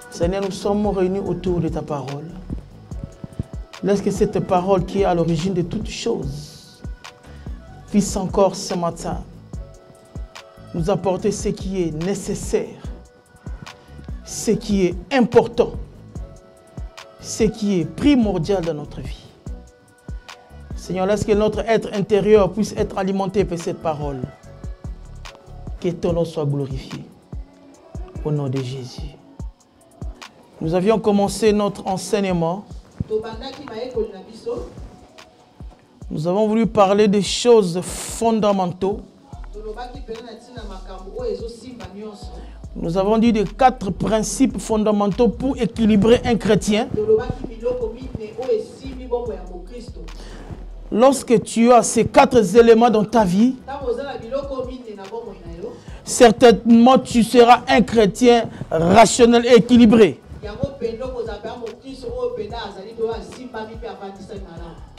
Seigneur, nous sommes réunis autour de ta parole. Laisse que cette parole qui est à l'origine de toutes choses puisse encore ce matin nous apporter ce qui est nécessaire, ce qui est important, ce qui est primordial dans notre vie. Seigneur, laisse que notre être intérieur puisse être alimenté par cette parole. Que ton nom soit glorifié. Au nom de Jésus. Nous avions commencé notre enseignement. Nous avons voulu parler des choses fondamentales. Nous avons dit des 4 principes fondamentaux pour équilibrer un chrétien. Lorsque tu as ces 4 éléments dans ta vie, certainement tu seras un chrétien rationnel et équilibré.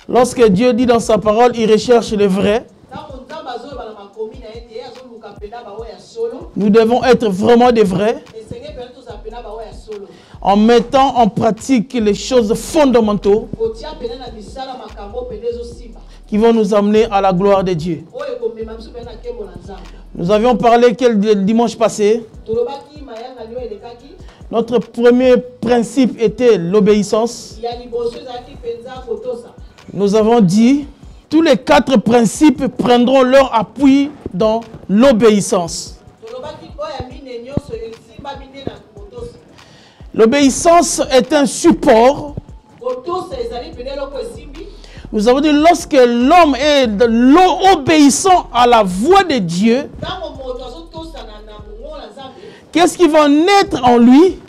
Lorsque Dieu dit dans sa parole, il recherche le vrai. Nous devons être vraiment des vrais en mettant en pratique les choses fondamentales qui vont nous amener à la gloire de Dieu. Nous avions parlé quel dimanche passé. Notre premier principe était l'obéissance. Nous avons dit tous les 4 principes prendront leur appui dans l'obéissance. L'obéissance est un support. Nous avons dit lorsque l'homme est obéissant à la voix de Dieu, qu'est-ce qui va naître en lui?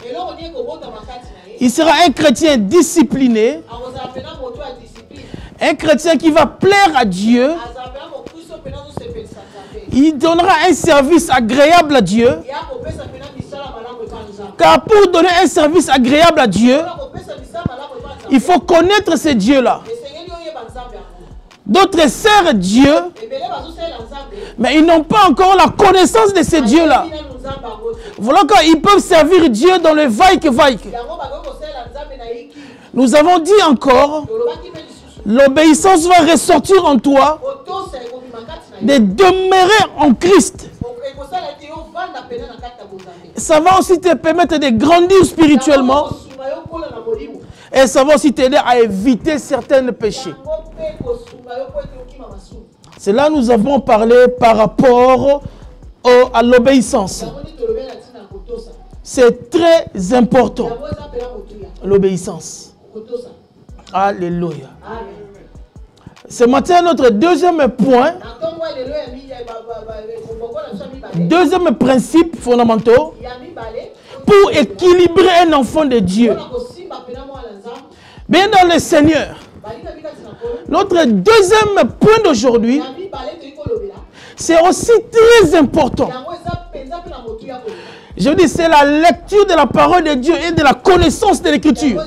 Il sera un chrétien discipliné, un chrétien qui va plaire à Dieu. Il donnera un service agréable à Dieu. Car pour donner un service agréable à Dieu, il faut connaître ce Dieu-là. D'autres servent Dieu, mais ils n'ont pas encore la connaissance de ce Dieu-là. Voilà qu'ils peuvent servir Dieu dans le vaille-que-vaille. Nous avons dit encore, l'obéissance va ressortir en toi de demeurer en Christ. Ça va aussi te permettre de grandir spirituellement. Et ça va aussi t'aider à éviter certains péchés. C'est là que nous avons parlé par rapport à l'obéissance. C'est très important. L'obéissance. Alléluia. Ce matin, notre deuxième point, deuxième principe fondamental pour équilibrer un enfant de Dieu. Bien dans le Seigneur. Notre deuxième point d'aujourd'hui, c'est aussi très important. Je dis, c'est la lecture de la parole de Dieu et de la connaissance de l'Écriture.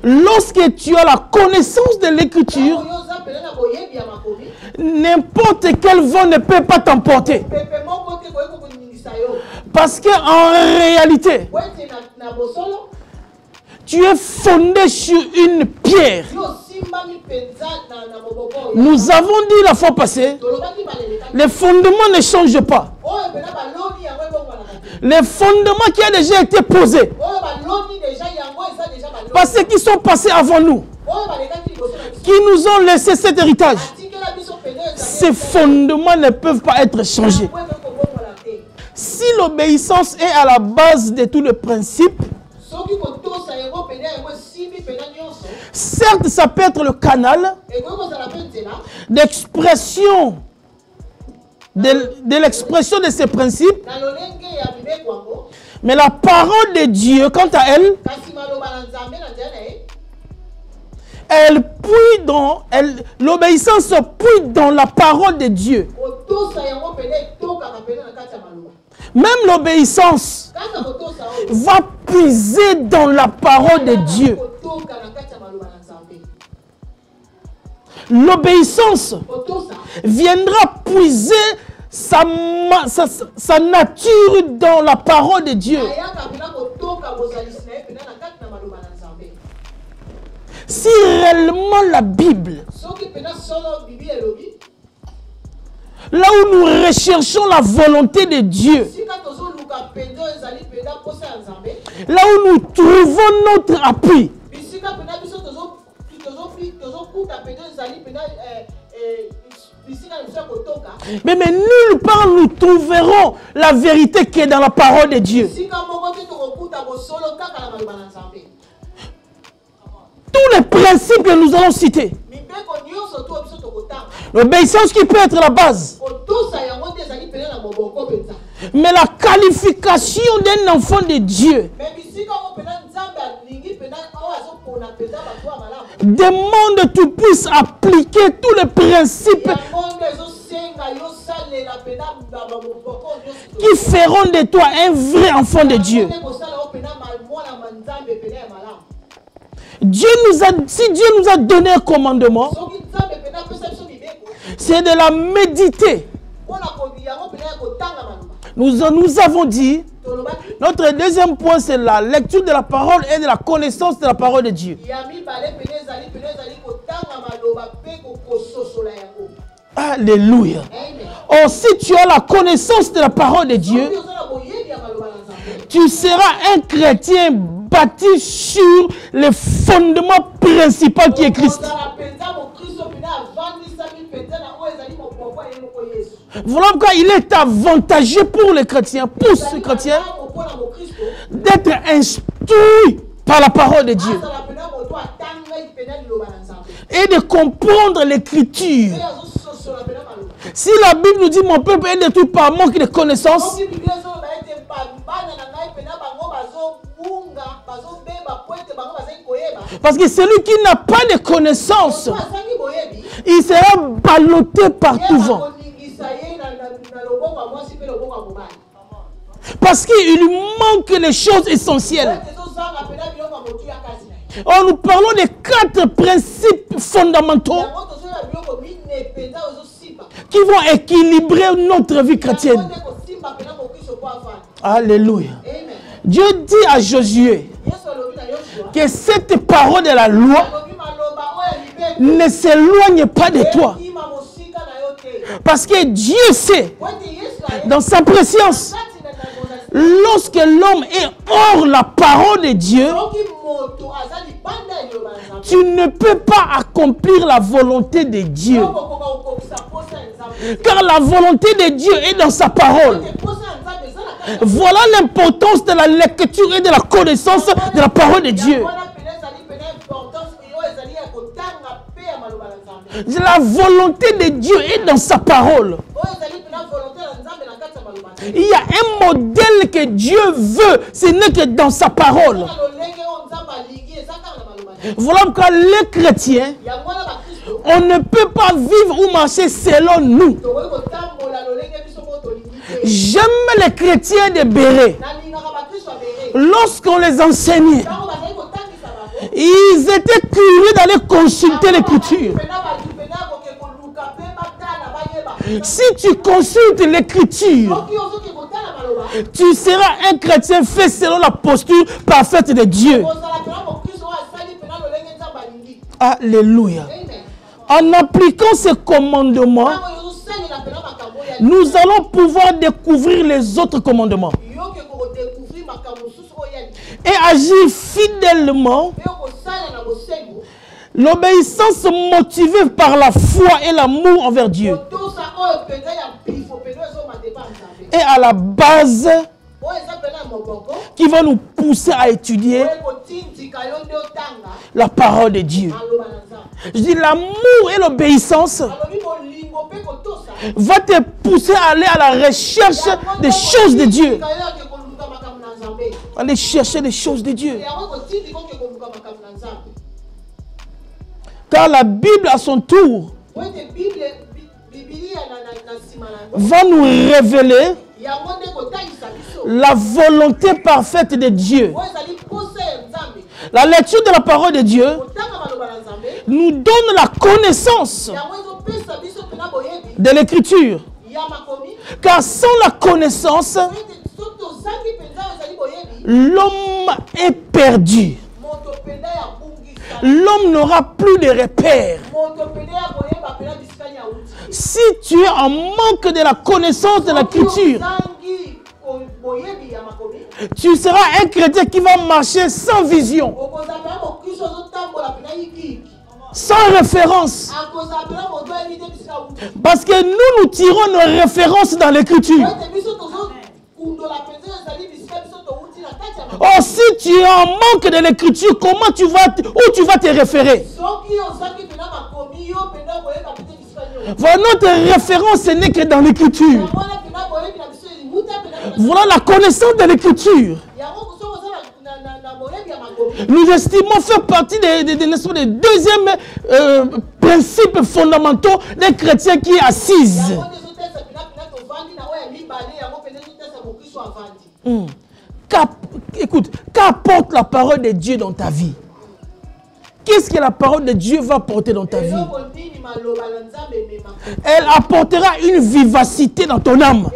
Lorsque tu as la connaissance de l'Écriture, n'importe quel vent ne peut pas t'emporter. Parce qu'en réalité, tu es fondé sur une pierre. Nous avons dit la fois passée, les fondements ne changent pas. Les fondements qui ont déjà été posés par ceux qui sont passés avant nous, qui nous ont laissé cet héritage, ces fondements ne peuvent pas être changés. Si l'obéissance est à la base de tous les principes, certes, ça peut être le canal d'expression de l'expression de ces principes, mais la parole de Dieu, quant à elle, elle puise dans l'obéissance puise dans la parole de Dieu. Même l'obéissance va puiser dans la parole de Dieu. L'obéissance viendra puiser sa nature dans la parole de Dieu. Si réellement la Bible, là où nous recherchons la volonté de Dieu, là où nous trouvons notre appui, mais nulle part nous trouverons la vérité qui est dans la parole de Dieu. Tous les principes que nous allons citer, l'obéissance qui peut être la base, mais la qualification d'un enfant de Dieu demande que tu puisses appliquer tous les principes qui feront de toi un vrai enfant de Dieu. Si Dieu nous a donné un commandement, c'est de la méditer. Nous avons dit, notre deuxième point, c'est la lecture de la parole et de la connaissance de la parole de Dieu. Alléluia. Or, si tu as la connaissance de la parole de Dieu, tu seras un chrétien bâti sur le fondement principal qui est Christ. Voilà pourquoi il est avantageux pour les chrétiens, pour ces chrétiens, d'être instruits par la parole de Dieu et de comprendre l'écriture. Si la Bible nous dit mon peuple est détruit par manque de connaissance, parce que celui qui n'a pas de connaissance, il sera ballotté par tout vent. Parce qu'il lui manque les choses essentielles. Or, nous parlons des 4 principes fondamentaux qui vont équilibrer notre vie chrétienne. Alléluia. Dieu dit à Josué que cette parole de la loi ne s'éloigne pas de toi. Parce que Dieu sait, dans sa préscience, lorsque l'homme est hors la parole de Dieu, tu ne peux pas accomplir la volonté de Dieu. Car la volonté de Dieu est dans sa parole. Voilà l'importance de la lecture et de la connaissance de la parole de Dieu. La volonté de Dieu est dans sa parole. Il y a un modèle que Dieu veut, ce n'est que dans sa parole. Voilà pourquoi les chrétiens, on ne peut pas vivre ou marcher selon nous. J'aime les chrétiens de Béret. Lorsqu'on les enseignait, ils étaient curieux d'aller consulter l'écriture. Si tu consultes l'écriture, tu seras un chrétien fait selon la posture parfaite de Dieu. Alléluia. En appliquant ce commandement, nous allons pouvoir découvrir les autres commandements et agir fidèlement. L'obéissance motivée par la foi et l'amour envers Dieu est à la base qui va nous pousser à étudier la parole de Dieu. Je dis l'amour et l'obéissance va te pousser à aller à la recherche des choses de Dieu. Aller chercher les choses de Dieu. Car la Bible à son tour va nous révéler la volonté parfaite de Dieu. La lecture de la parole de Dieu nous donne la connaissance de l'écriture. Car sans la connaissance, l'homme est perdu. L'homme n'aura plus de repères. Si tu es en manque de la connaissance de l'écriture, tu seras un chrétien qui va marcher sans vision, sans référence. Parce que nous tirons nos références dans l'écriture. Oh, si tu es en manque de l'écriture, comment tu vas, où tu vas te référer? Voilà, notre référence, ce n'est que dans l'écriture. Voilà la connaissance de l'écriture. Nous estimons faire partie des deuxièmes principes fondamentaux d'un chrétien qui est assise. Écoute, qu'apporte la parole de Dieu dans ta vie? Qu'est-ce que la parole de Dieu va apporter dans ta vie? Elle apportera une vivacité dans ton âme.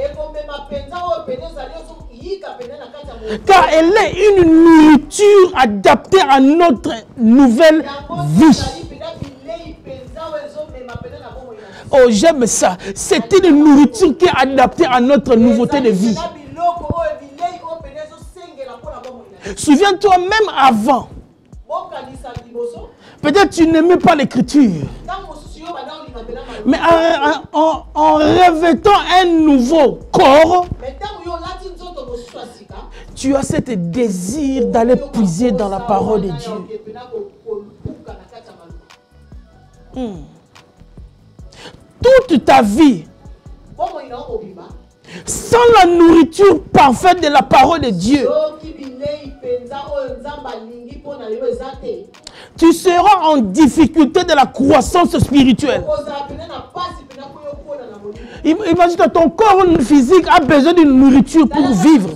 Car elle est une nourriture adaptée à notre nouvelle vie. Oh, j'aime ça. C'est une nourriture qui est adaptée à notre nouveauté de vie. Souviens-toi, même avant, peut-être tu n'aimais pas l'écriture. Mais en revêtant un nouveau corps, tu as ce désir d'aller puiser dans la parole de Dieu. Toute ta vie, sans la nourriture parfaite de la parole de Dieu, tu seras en difficulté de la croissance spirituelle. Imagine que ton corps physique a besoin d'une nourriture pour vivre.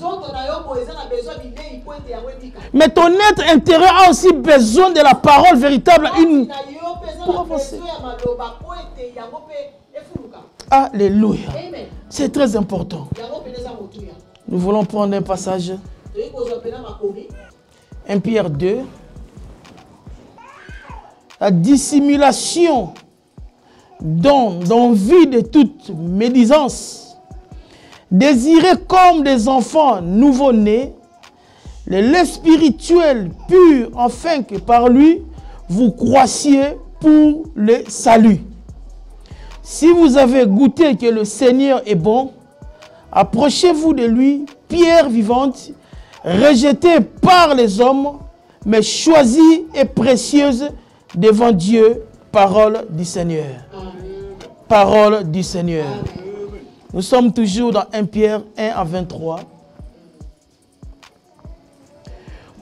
Mais ton être intérieur a aussi besoin de la parole véritable pour avancer. Alléluia. C'est très important. Nous voulons prendre un passage. 1 Pierre 2. La dissimulation d'envie de toute médisance, désirés comme des enfants nouveau-nés, le lait spirituel pur, afin que par lui, vous croissiez pour le salut. Si vous avez goûté que le Seigneur est bon, approchez-vous de lui, pierre vivante, rejetée par les hommes, mais choisie et précieuse devant Dieu, parole du Seigneur. Amen. Parole du Seigneur. Amen. Nous sommes toujours dans 1 Pierre 1 à 23.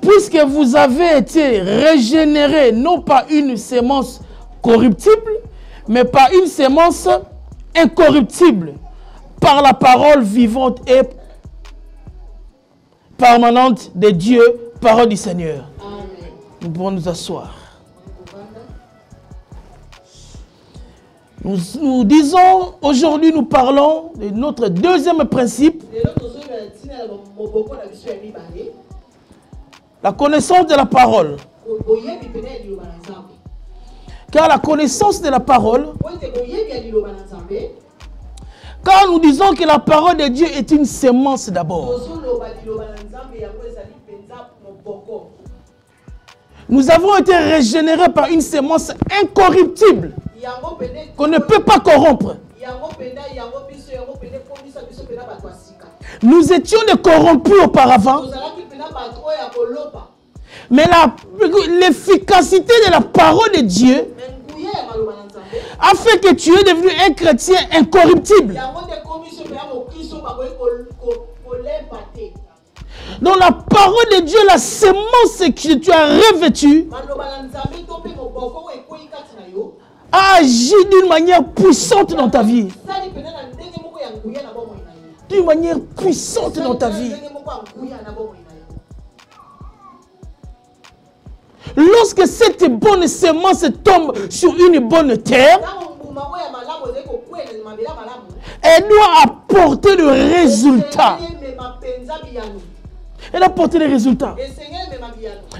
Puisque vous avez été régénérés, non pas une sémence corruptible, mais par une sémence incorruptible, par la parole vivante et permanente de Dieu, parole du Seigneur. Amen. Nous pouvons nous asseoir. Nous disons, aujourd'hui nous parlons de notre deuxième principe, la connaissance de la parole. Car la connaissance de la parole, car nous disons que la parole de Dieu est une sémence d'abord. Nous avons été régénérés par une sémence incorruptible qu'on ne peut pas corrompre. Nous étions des corrompus auparavant. Mais l'efficacité de la parole de Dieu a fait que tu es devenu un chrétien incorruptible. Donc la parole de Dieu, la sémence que tu as revêtue, a agi d'une manière puissante dans ta vie. D'une manière puissante dans ta vie. Lorsque cette bonne sémence tombe sur une bonne terre, elle doit porté le résultat. Elle a porté les résultats.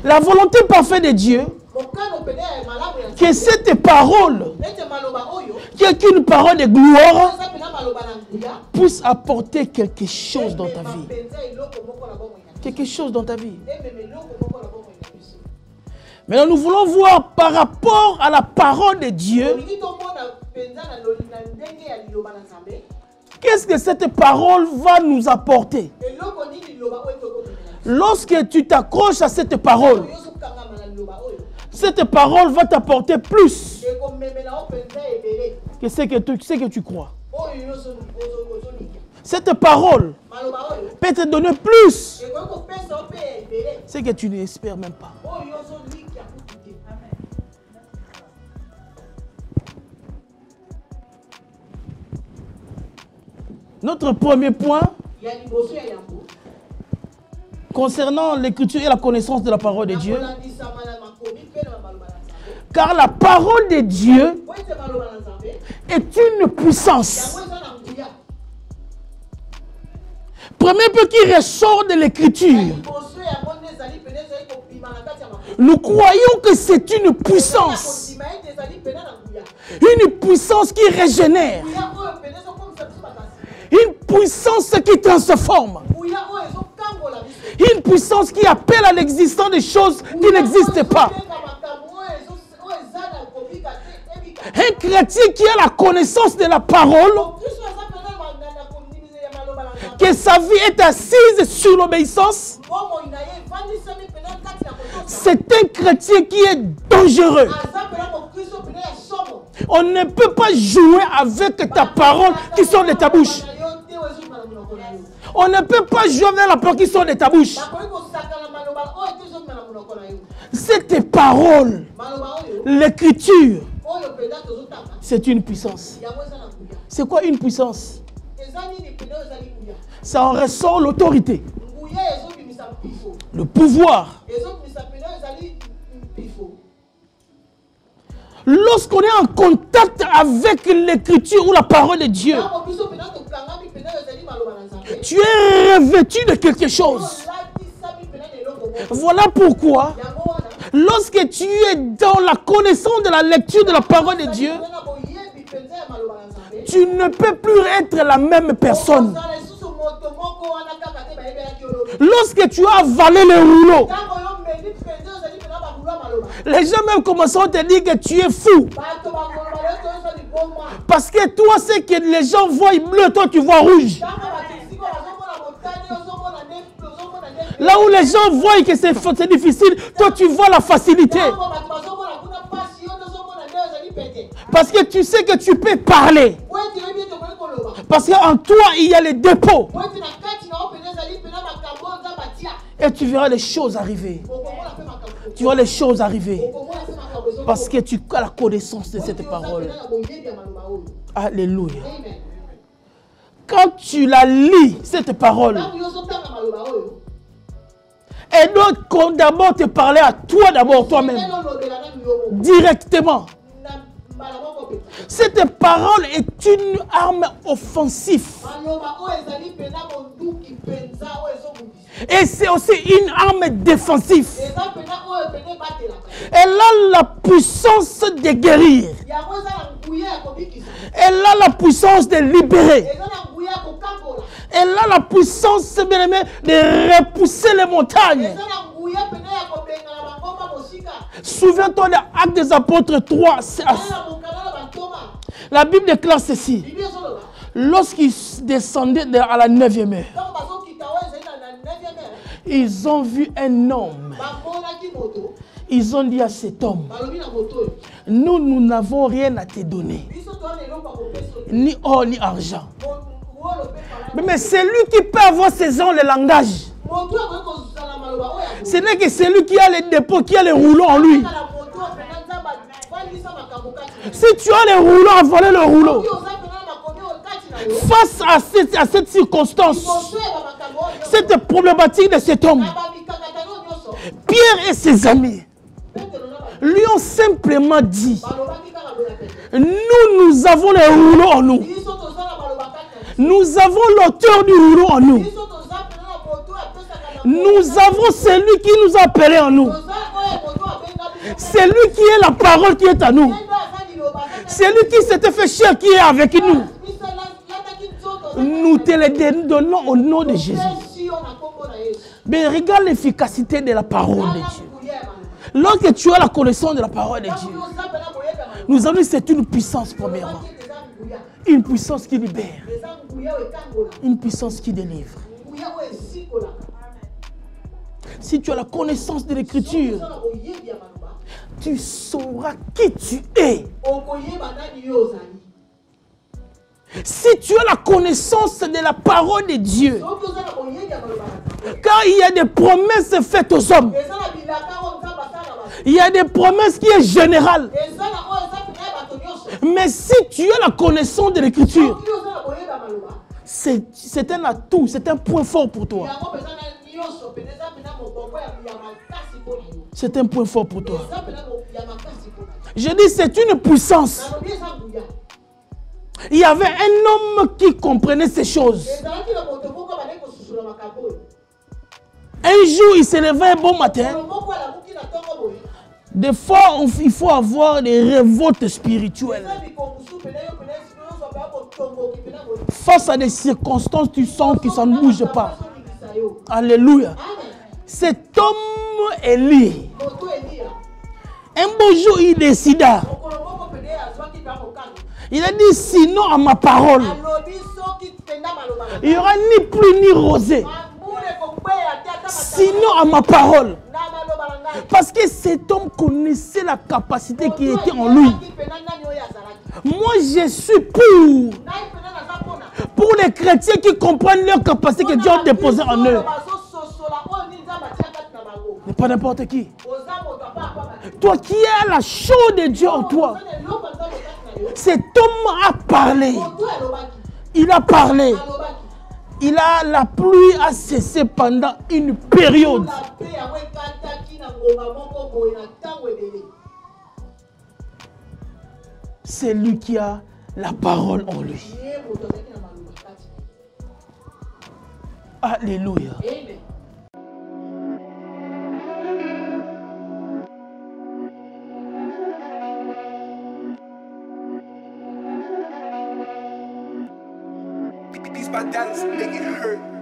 La volonté parfaite de Dieu, que cette parole, qui est une parole de gloire, puisse apporter quelque chose dans ta vie. Quelque chose dans ta vie. Maintenant, nous voulons voir par rapport à la parole de Dieu, qu'est-ce que cette parole va nous apporter. Lorsque tu t'accroches à cette parole va t'apporter plus que ce que tu crois. Cette parole peut te donner plus ce que tu n'espères même pas. Notre premier point concernant l'écriture et la connaissance de la parole de Dieu. Car la parole de Dieu est une puissance. Premier point qui ressort de l'écriture. Nous croyons que c'est une puissance. Une puissance qui régénère. Une puissance qui transforme. Une puissance qui appelle à l'existence des choses qui n'existent pas. Un chrétien qui a la connaissance de la parole, que sa vie est assise sur l'obéissance, c'est un chrétien qui est dangereux. On ne peut pas jouer avec ta parole qui sort de ta bouche. On ne peut pas jouer avec la parole qui sort de ta bouche. Cette parole, l'écriture, c'est une puissance. C'est quoi une puissance? Ça en ressort l'autorité, le pouvoir. Lorsqu'on est en contact avec l'écriture ou la parole de Dieu, tu es revêtu de quelque chose. Voilà pourquoi, lorsque tu es dans la connaissance de la lecture de la parole de Dieu, tu ne peux plus être la même personne. Lorsque tu as avalé le rouleau, les gens même commencent à te dire que tu es fou. Parce que toi, c'est que les gens voient bleu, toi tu vois rouge. Là où les gens voient que c'est difficile, toi tu vois la facilité. Parce que tu sais que tu peux parler. Parce qu'en toi, il y a les dépôts. Et tu verras les choses arriver. Tu vois les choses arriver. Parce que tu as la connaissance de cette parole. Alléluia. Quand tu la lis, cette parole, elle doit d'abord te parler à toi, d'abord toi-même. Directement. Cette parole est une arme offensive. Et c'est aussi une arme défensive. Elle a la puissance de guérir. Elle a la puissance de libérer. Elle a la puissance, bien aimé, de repousser les montagnes. Souviens-toi de l'Acte des Apôtres 3. La Bible déclare ceci. Lorsqu'ils descendaient à la 9e heure, ils ont vu un homme. Ils ont dit à cet homme, nous n'avons rien à te donner. Ni or, ni argent. Mais c'est lui qui peut avoir ses ans, le langage. Ce n'est que celui qui a les dépôts, qui a les rouleaux en lui. Si tu as les rouleaux, avaler le rouleau. Face à cette circonstance, cette problématique de cet homme, Pierre et ses amis lui ont simplement dit, nous avons les rouleaux en nous. Nous avons l'auteur du rouleau en nous. Nous avons celui qui nous a appelés en nous. C'est lui qui est la parole qui est à nous. C'est lui qui s'était fait chair qui est avec nous. Nous te le donnons au nom de Jésus. Mais regarde l'efficacité de la parole de Dieu. Lorsque tu as la connaissance de la parole de Dieu, nous avons dit que c'est une puissance premièrement. Une puissance qui libère. Une puissance qui délivre. Si tu as la connaissance de l'écriture, tu sauras qui tu es. Si tu as la connaissance de la parole de Dieu, car il y a des promesses faites aux hommes. Il y a des promesses qui sont générales. Mais si tu as la connaissance de l'écriture, c'est un atout, c'est un point fort pour toi. C'est un point fort pour toi. Je dis, c'est une puissance. Il y avait un homme qui comprenait ces choses. Un jour, il se levait un bon matin. Des fois, il faut avoir des révoltes spirituelles. Face à des circonstances, tu sens que ça ne bouge pas. Alléluia. Cet homme Élie, un beau jour, il décida. Il a dit, sinon à ma parole, il n'y aura ni pluie ni rosée. Sinon à ma parole. Parce que cet homme connaissait la capacité qui était en lui. Moi, je suis pour les chrétiens qui comprennent leur capacité que Dieu a déposée en eux. Mais pas n'importe qui. Toi qui as la chose de Dieu en toi. Cet homme a parlé. Il a parlé. La pluie a cessé pendant une période. C'est lui qui a la parole en lui. Alléluia. My dance make it hurt.